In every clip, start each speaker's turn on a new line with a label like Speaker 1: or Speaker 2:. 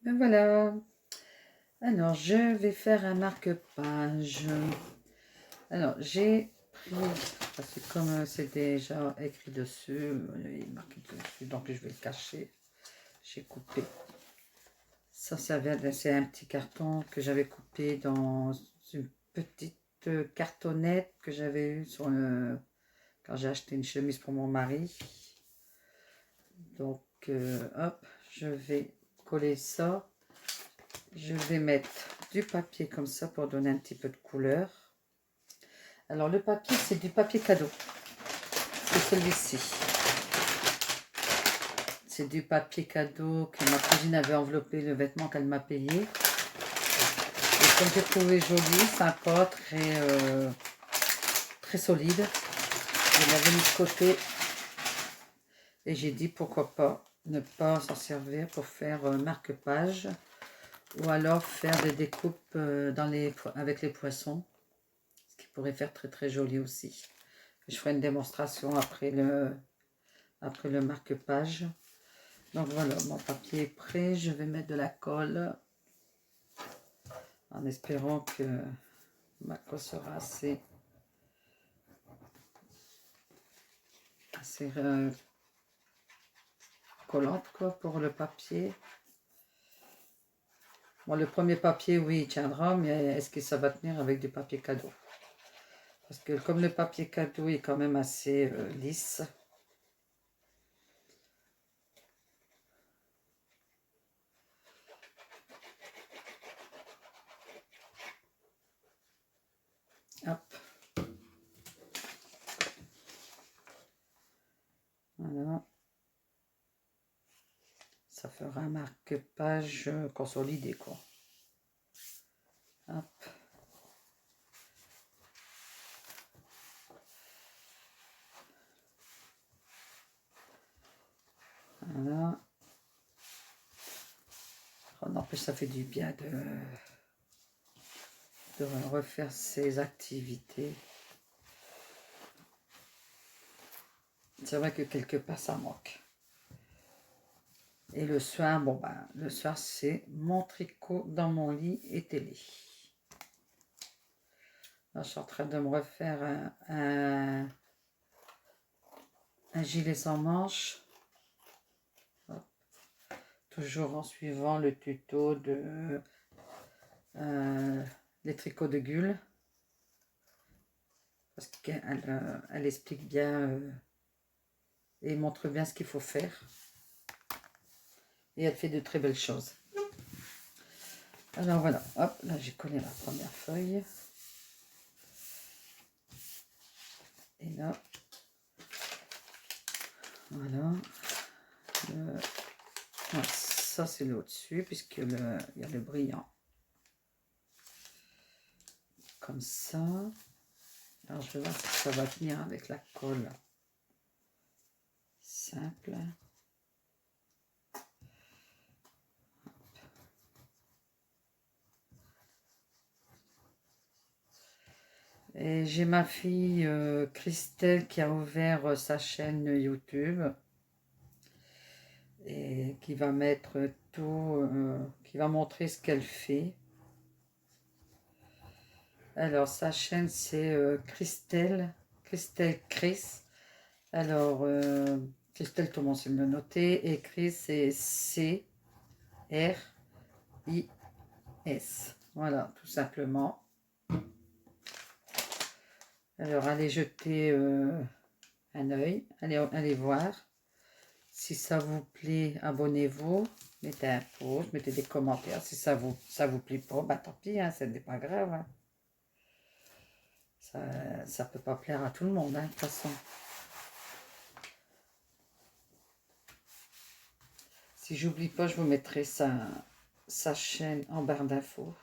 Speaker 1: Ben voilà. Alors, je vais faire un marque-page. Alors, j'ai pris, parce que comme c'est déjà écrit dessus, il est marqué dessus, donc je vais le cacher. J'ai coupé. Ça c'est un petit carton que j'avais coupé dans une petite cartonnette que j'avais eue quand j'ai acheté une chemise pour mon mari. Donc, hop, je vais coller ça. Je vais mettre du papier comme ça pour donner un petit peu de couleur. Alors le papier, c'est du papier cadeau. C'est celui-ci. C'est du papier cadeau que ma cousine avait enveloppé le vêtement qu'elle m'a payé. Et comme j'ai trouvé joli, sympa, très solide. Je l'avais mis de côté. Et j'ai dit pourquoi pas ne pas s'en servir pour faire marque-page. Ou alors faire des découpes avec les poissons. Ce qui pourrait faire très joli aussi. Je ferai une démonstration après le marque-page. Donc voilà, mon papier est prêt. Je vais mettre de la colle en espérant que ma colle sera assez collante quoi, pour le papier. Bon, le premier papier, oui, il tiendra, mais est-ce que ça va tenir avec du papier cadeau? Parce que comme le papier cadeau est quand même assez lisse, hop, voilà, ça fera un marque-page consolidé quoi. Hop. Voilà. Oh, n'empêche, ça fait du bien de refaire ses activités. C'est vrai que quelque part, ça manque. Et le soir, bon ben, le soir, c'est mon tricot dans mon lit et télé. Là, je suis en train de me refaire un gilet sans manches. Hop. Toujours en suivant le tuto de les tricots de Gull. Parce qu'elle explique bien et montre bien ce qu'il faut faire. Et elle fait de très belles choses. Alors voilà, hop, là j'ai collé la première feuille. Et là, voilà. Ça c'est le au-dessus, puisqu'il y a le brillant. Comme ça. Alors je vais voir si ça va tenir avec la colle. Simple. Et j'ai ma fille Christelle qui a ouvert sa chaîne YouTube et qui va mettre tout, qui va montrer ce qu'elle fait. Alors sa chaîne c'est Christelle Chris. Alors Christelle, tout le monde sait me le noter, et Chris c'est C-R-I-S. Voilà, tout simplement. Alors, allez jeter un œil, allez voir. Si ça vous plaît, abonnez-vous, mettez un pouce, mettez des commentaires. Si ça vous plaît pas, bah tant pis, hein, ce n'est pas grave. Hein. Ça peut pas plaire à tout le monde, hein, de toute façon. Si j'oublie pas, je vous mettrai sa chaîne en barre d'infos.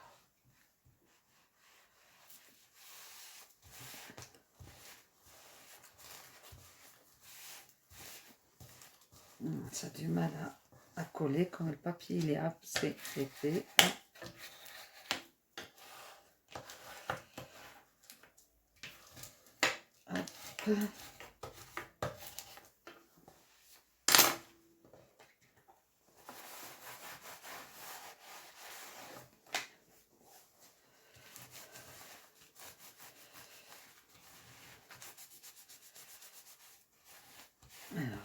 Speaker 1: Ça a du mal à coller quand le papier il est assez épais. Hop.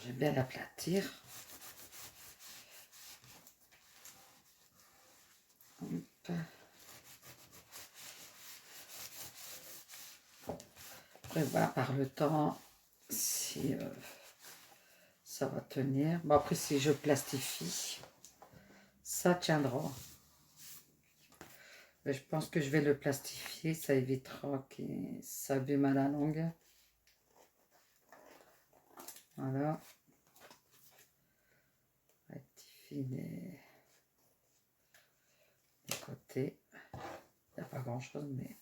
Speaker 1: j'aime bien l'aplatir. Je vais voir par le temps si ça va tenir. Bon, après, si je plastifie, ça tiendra. Mais je pense que je vais le plastifier, ça évitera que ça abîme à la longue. Voilà. Rectifie les côtés. Il n'y a pas grand chose, mais il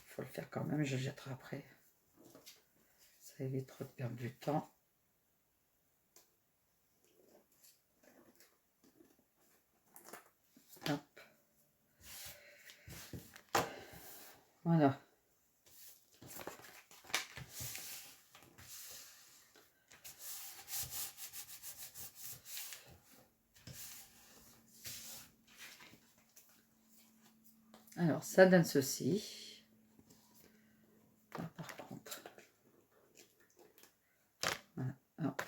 Speaker 1: faut le faire quand même. Je le jetterai après. Ça évitera de perdre du temps. Hop. Voilà. Alors, ça donne ceci. Là, par contre. Voilà. Hop.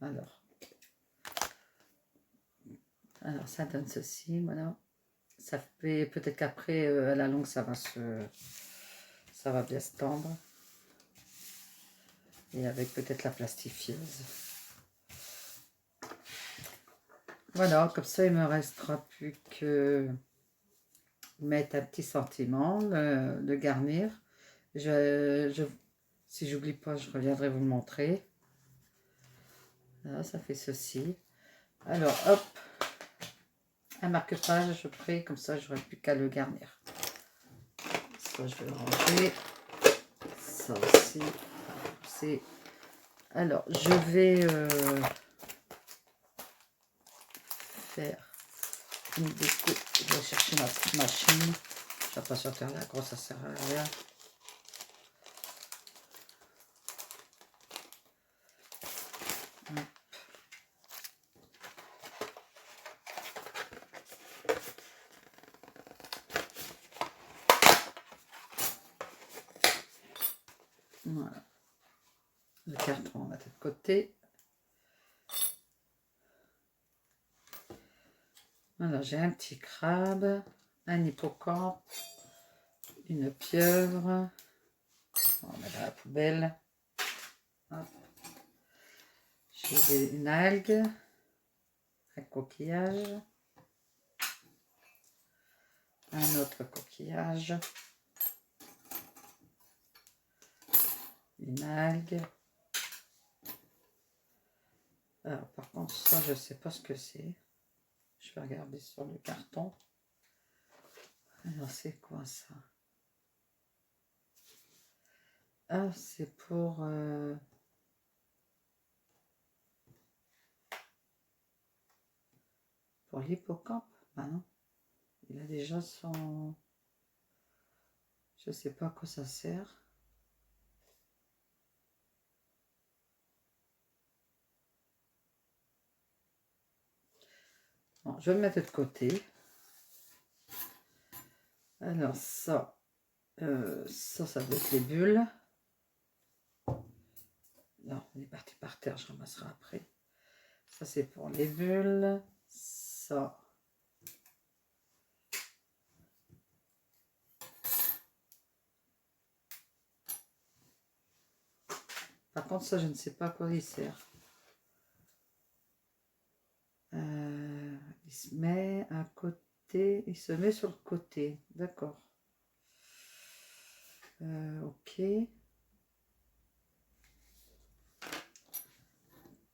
Speaker 1: Alors, ça donne ceci. Voilà. Ça fait peut-être qu'après, à la longue, ça va bien se tendre. Et avec peut-être la plastifieuse. Voilà, comme ça, il me restera plus que mettre un petit sentiment, le garnir. Si j'oublie pas, je reviendrai vous le montrer. Là, ça fait ceci. Alors, hop, un marque-page, je ferai, comme ça, j'aurai plus qu'à le garnir. Ça, je vais le ranger. Ça aussi, c'est... Alors, je vais faire une découpe. Je vais chercher ma petite machine. Je vais pas sortir la grosse, ça sert à rien. Voilà. Le carton, on va mettre de côté. Alors, j'ai un petit crabe, un hippocampe, une pieuvre. On va mettre dans la poubelle. J'ai une algue, un coquillage, un autre coquillage, une algue. Alors, par contre, ça, je ne sais pas ce que c'est. Je vais regarder sur le carton. Alors, c'est quoi ça? Ah, c'est pour... pour l'hippocampe. Bah non. Il a déjà son... Je sais pas à quoi ça sert. Bon, je vais le mettre de côté. Alors ça, ça doit être les bulles. Non, on est parti par terre, je ramasserai après. Ça, c'est pour les bulles. Ça. Par contre, ça, je ne sais pas à quoi il sert. Il se met à côté. Il se met sur le côté. D'accord. Ok.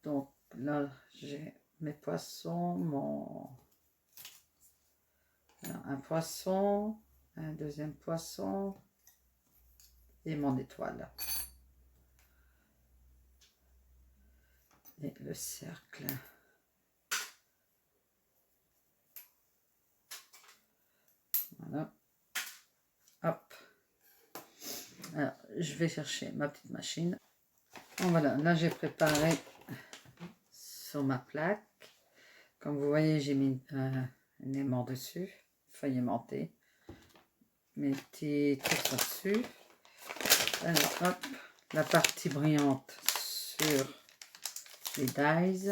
Speaker 1: Donc là, j'ai mes poissons, un poisson, un deuxième poisson et mon étoile. Et le cercle. Voilà. Hop. Alors, je vais chercher ma petite machine. Bon, voilà, là j'ai préparé sur ma plaque. Comme vous voyez, j'ai mis un aimant dessus, feuille aimantée. Mes petits trucs dessus. Alors, hop, la partie brillante sur les dies,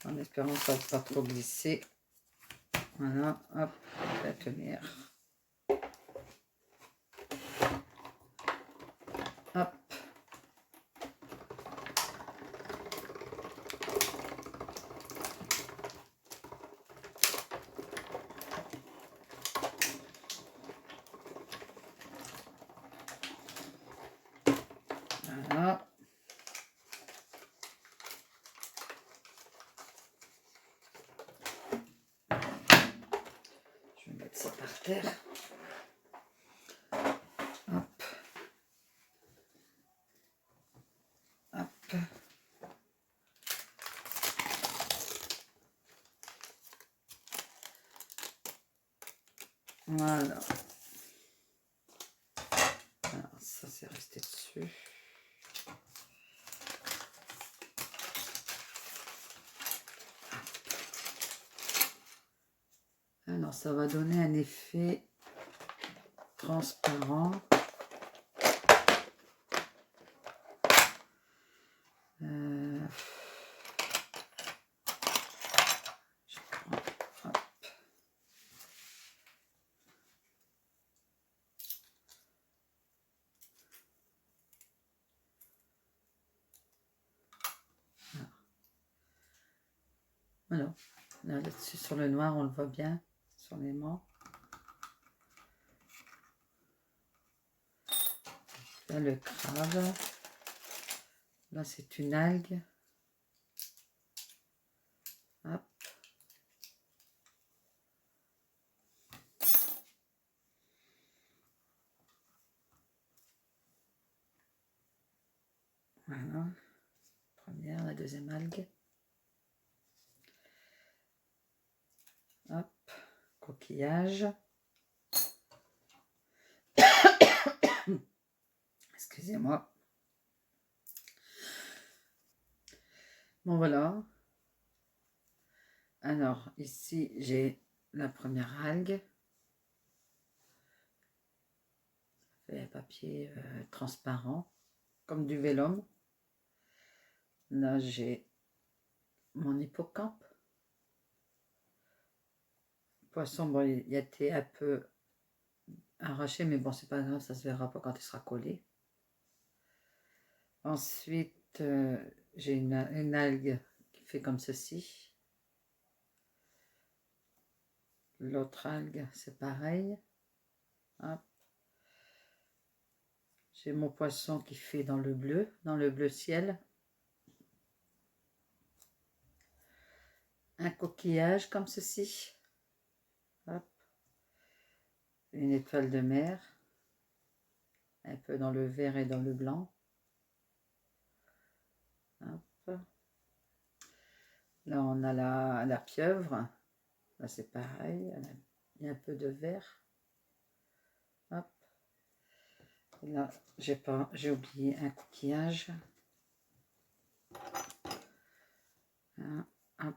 Speaker 1: en espérant que ça ne va pas trop glisser. Voilà, hop, on va tenir. Hop. Voilà. Je vais mettre ça par terre. Hop. Hop. Voilà. Alors, ça c'est resté dessus. Alors, ça va donner un effet transparent. Je prends, hop. Voilà. Là-dessus, sur le noir, on le voit bien, sur l'aimant. Là, le crabe. Là, c'est une algue. Hop. Voilà. Première, la deuxième algue. Hop. Coquillage. Excusez-moi. Bon, voilà. Alors, ici, j'ai la première algue. Un papier transparent, comme du vélum. Là, j'ai mon hippocampe. Poisson, bon, il a été un peu arraché, mais bon, c'est pas grave, ça se verra pas quand il sera collé. Ensuite, j'ai une algue qui fait comme ceci. L'autre algue, c'est pareil. Hop. J'ai mon poisson qui fait dans le bleu ciel. Un coquillage comme ceci. Hop. Une étoile de mer. Un peu dans le vert et dans le blanc. Hop. Là, on a la pieuvre. Là, c'est pareil. Il y a un peu de vert. Hop. Et là, j'ai oublié un coquillage. Hein, hop.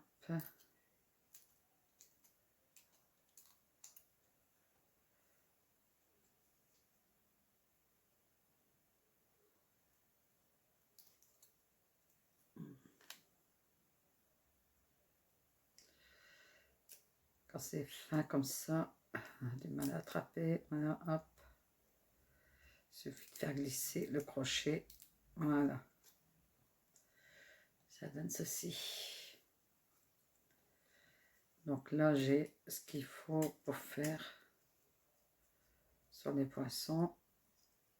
Speaker 1: Quand c'est fin comme ça, on a du mal à attraper. Voilà, hop. Il suffit de faire glisser le crochet. Voilà. Ça donne ceci. Donc là, j'ai ce qu'il faut pour faire sur les poissons.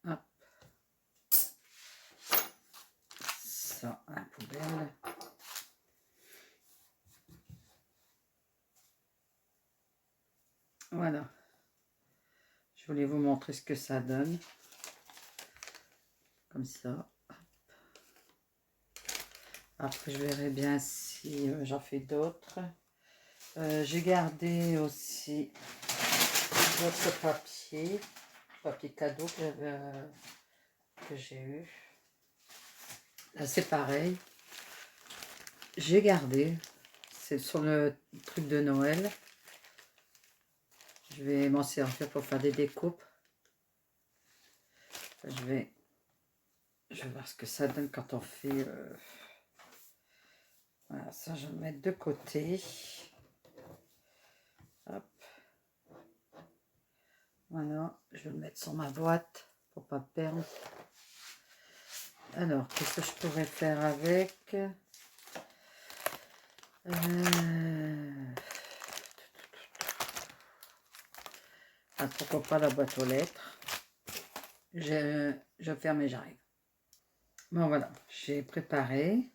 Speaker 1: Hop. Ça à la poubelle. Voilà. Je voulais vous montrer ce que ça donne. Comme ça. Après, je verrai bien si j'en fais d'autres. J'ai gardé aussi d'autres papier cadeau que j'ai eu. Là, c'est pareil. J'ai gardé. C'est sur le truc de Noël. Je vais m'en servir pour faire des découpes. Je vais Je vais voir ce que ça donne quand on fait... Voilà, ça je vais le mettre de côté. Hop. Voilà, je vais le mettre sur ma boîte pour pas perdre. Alors, qu'est-ce que je pourrais faire avec ah, pourquoi pas la boîte aux lettres. Je ferme et j'arrive. Bon voilà, j'ai préparé.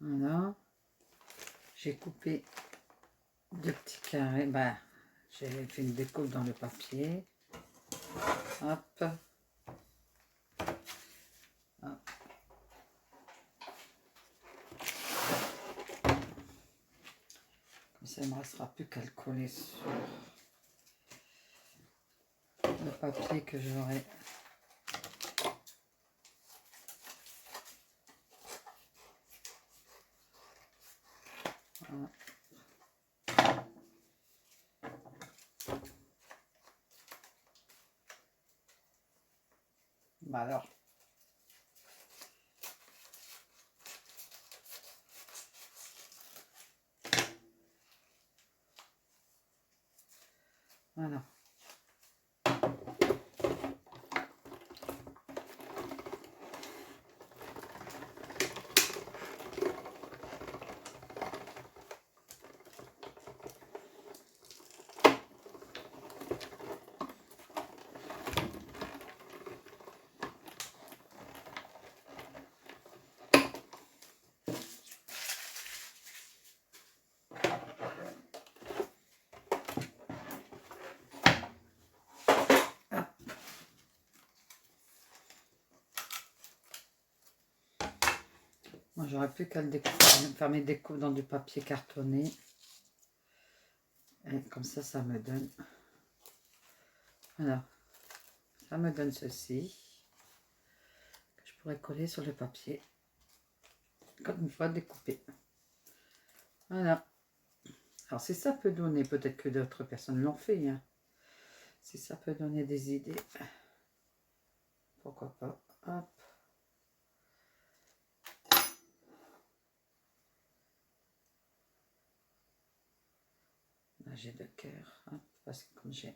Speaker 1: Voilà. J'ai coupé 2 petits carrés. Bah, j'ai fait une découpe dans le papier. Hop. Hop. Comme ça, il ne me restera plus qu'à le coller sur le papier que j'aurai. Voilà. Bah alors. Voilà. Moi, j'aurais plus qu'à le faire mes découpes dans du papier cartonné. Et comme ça me donne... Voilà. Ça me donne ceci. Que je pourrais coller sur le papier. Comme une fois découpé. Voilà. Alors, si ça peut donner, peut-être que d'autres personnes l'ont fait. Hein. Si ça peut donner des idées. Pourquoi pas. Hop. Là, j'ai 2 cœurs. Hein, parce que comme j'ai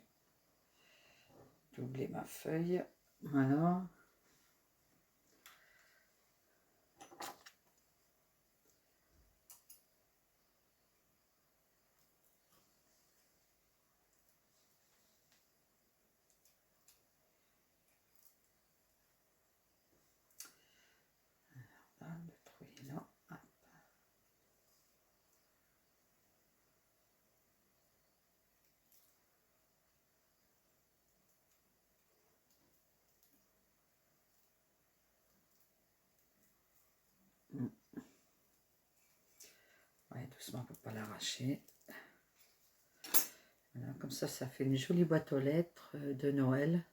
Speaker 1: doublé ma feuille. Voilà. Là, le trou est là. Hop. Ouais, doucement pour ne pas l'arracher. Voilà, comme ça fait une jolie boîte aux lettres de Noël.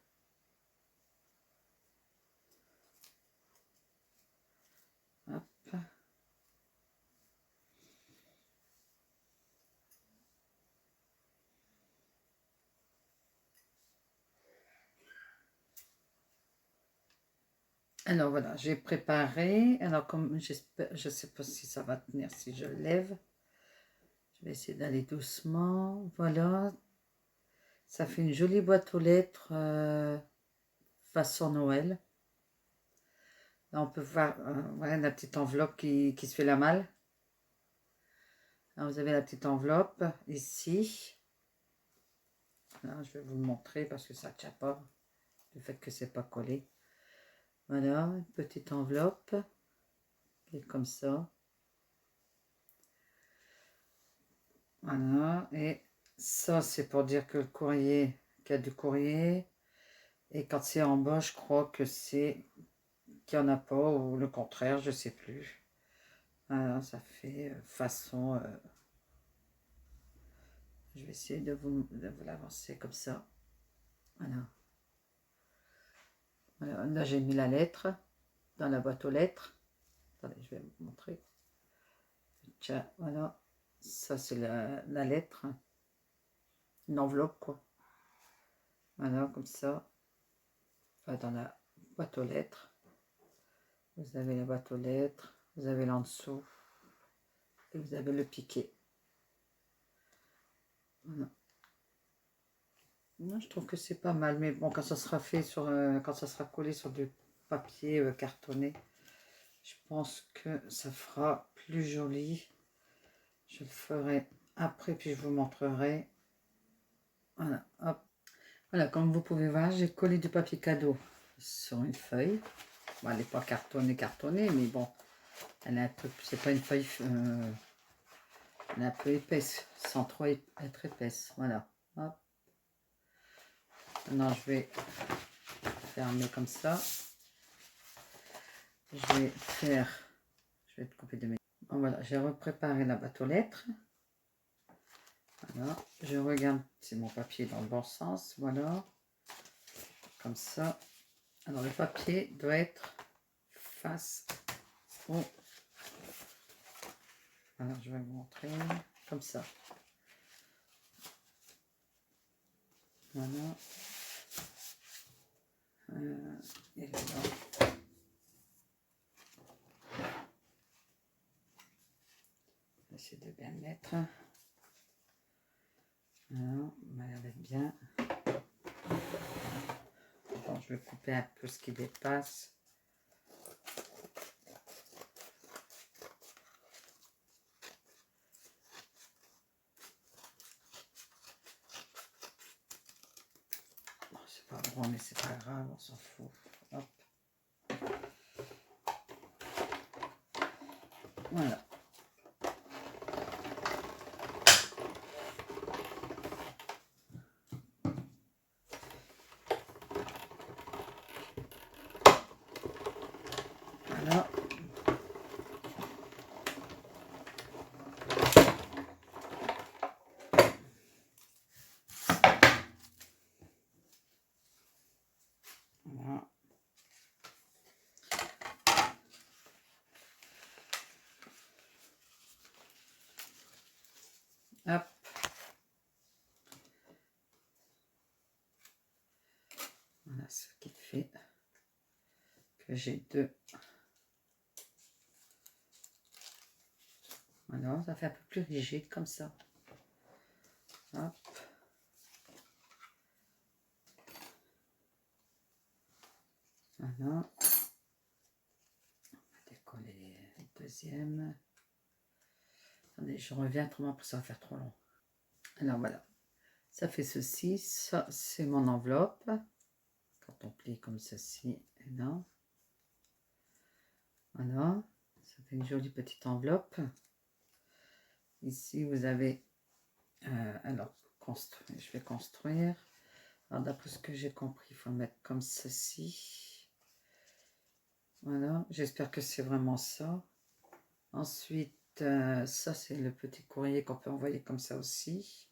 Speaker 1: Hop. Alors voilà, j'ai préparé. Alors comme j'espère, je ne sais pas si ça va tenir si je lève. Je vais essayer d'aller doucement. Voilà. Ça fait une jolie boîte aux lettres façon Noël. Là, on peut voir voilà, la petite enveloppe qui se fait la malle. Là, vous avez la petite enveloppe ici. Là, je vais vous le montrer parce que ça ne tient pas. Le fait que c'est pas collé. Voilà, une petite enveloppe qui est comme ça. Voilà, et ça c'est pour dire que le courrier, qu'il y a du courrier. Et quand c'est en bas, je crois que c'est qu'il n'y en a pas, ou le contraire, je sais plus. Voilà, ça fait façon... je vais essayer de vous l'avancer comme ça. Voilà. Voilà. Là, j'ai mis la lettre dans la boîte aux lettres. Attendez, je vais vous montrer. Tiens, voilà. Ça, c'est la lettre. Une enveloppe, quoi. Voilà, comme ça. Dans la boîte aux lettres. Vous avez la boîte aux lettres. Vous avez l'en dessous. Et vous avez le piqué. Voilà. Moi, je trouve que c'est pas mal. Mais bon, quand ça sera fait sur... quand ça sera collé sur du papier cartonné, je pense que ça fera plus joli. Je le ferai après, puis je vous montrerai. Voilà, hop. Voilà, comme vous pouvez voir, j'ai collé du papier cadeau sur une feuille. Bon, elle n'est pas cartonnée, mais bon, elle est un peu, c'est pas une feuille, elle est un peu épaisse, sans trop être épaisse. Voilà. Hop. Maintenant, je vais fermer comme ça. Je vais te couper de mes... Bon, voilà, j'ai repréparé la boîte aux lettres. Voilà, je regarde si mon papier est dans le bon sens. Voilà, comme ça. Alors, le papier doit être face au... Alors, je vais vous montrer comme ça. Voilà. Et là, essayer de bien le mettre. Voilà, on va l'air d'être bien. Bon, je vais couper un peu ce qui dépasse. Bon, c'est pas grand, mais c'est pas grave, on s'en fout. Hop. Voilà. Voilà. Voilà. Hop. Voilà ce qui fait que j'ai deux. Voilà, ça fait un peu plus rigide comme ça. Hop. Voilà. On va décoller le deuxième. Attendez, je reviens autrement pour ça va faire trop long. Alors voilà, ça fait ceci. Ça, c'est mon enveloppe. Quand on plie comme ceci, et là. Voilà, ça fait une jolie petite enveloppe. Ici, vous avez... alors, je vais construire. Alors, d'après ce que j'ai compris, il faut le mettre comme ceci. Voilà, j'espère que c'est vraiment ça. Ensuite, ça, c'est le petit courrier qu'on peut envoyer comme ça aussi.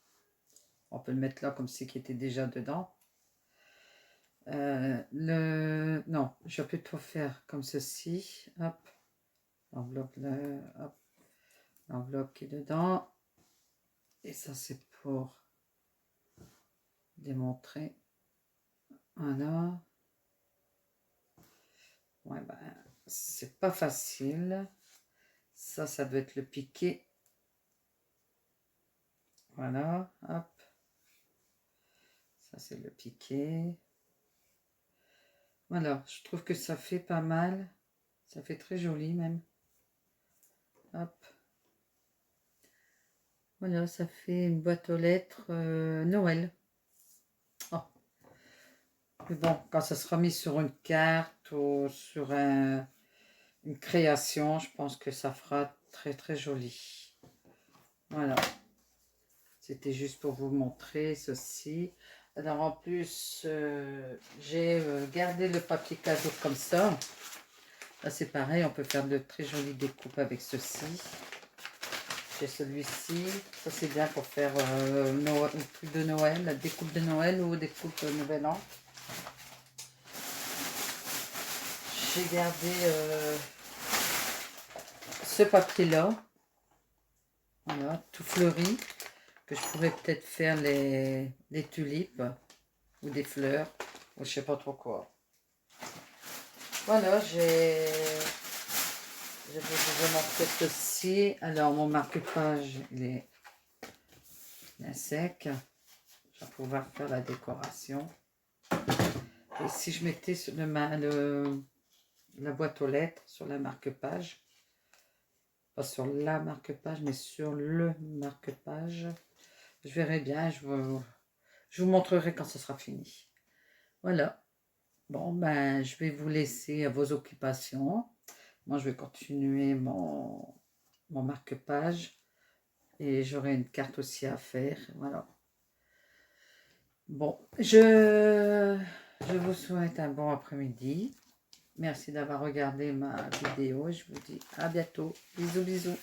Speaker 1: On peut le mettre là comme si qui était déjà dedans. Non, je vais plutôt faire comme ceci. Hop, l'enveloppe là, hop, l'enveloppe qui est dedans. Et ça, c'est pour démontrer. Voilà. Ouais, ben, c'est pas facile. Ça doit être le piqué. Voilà, hop. Ça, c'est le piqué. Voilà, je trouve que ça fait pas mal. Ça fait très joli même. Hop. Voilà, ça fait une boîte aux lettres Noël. Oh. Mais bon, quand ça sera mis sur une carte ou sur une création, je pense que ça fera très très joli. Voilà. C'était juste pour vous montrer ceci. Alors en plus, j'ai gardé le papier cadeau comme ça. Là c'est pareil, on peut faire de très jolies découpes avec ceci. J'ai celui-ci. Ça c'est bien pour faire le truc de Noël, la découpe de Noël ou découpe Nouvel An. J'ai gardé ce papier-là. Voilà, tout fleuri. Que je pourrais peut-être faire les tulipes. ou des fleurs, ou je sais pas trop quoi. Voilà, je vais vous montrer ceci. Alors, mon marque-page, il est bien sec. Je vais pouvoir faire la décoration. Et si je mettais sur la boîte aux lettres sur la marque-page, pas sur la marque-page, mais sur le marque-page, je verrai bien, je vous montrerai quand ce sera fini. Voilà. Bon, ben, je vais vous laisser à vos occupations. Moi, je vais continuer mon marque-page. Et j'aurai une carte aussi à faire. Voilà. Bon, je vous souhaite un bon après-midi. Merci d'avoir regardé ma vidéo. Je vous dis à bientôt. Bisous, bisous.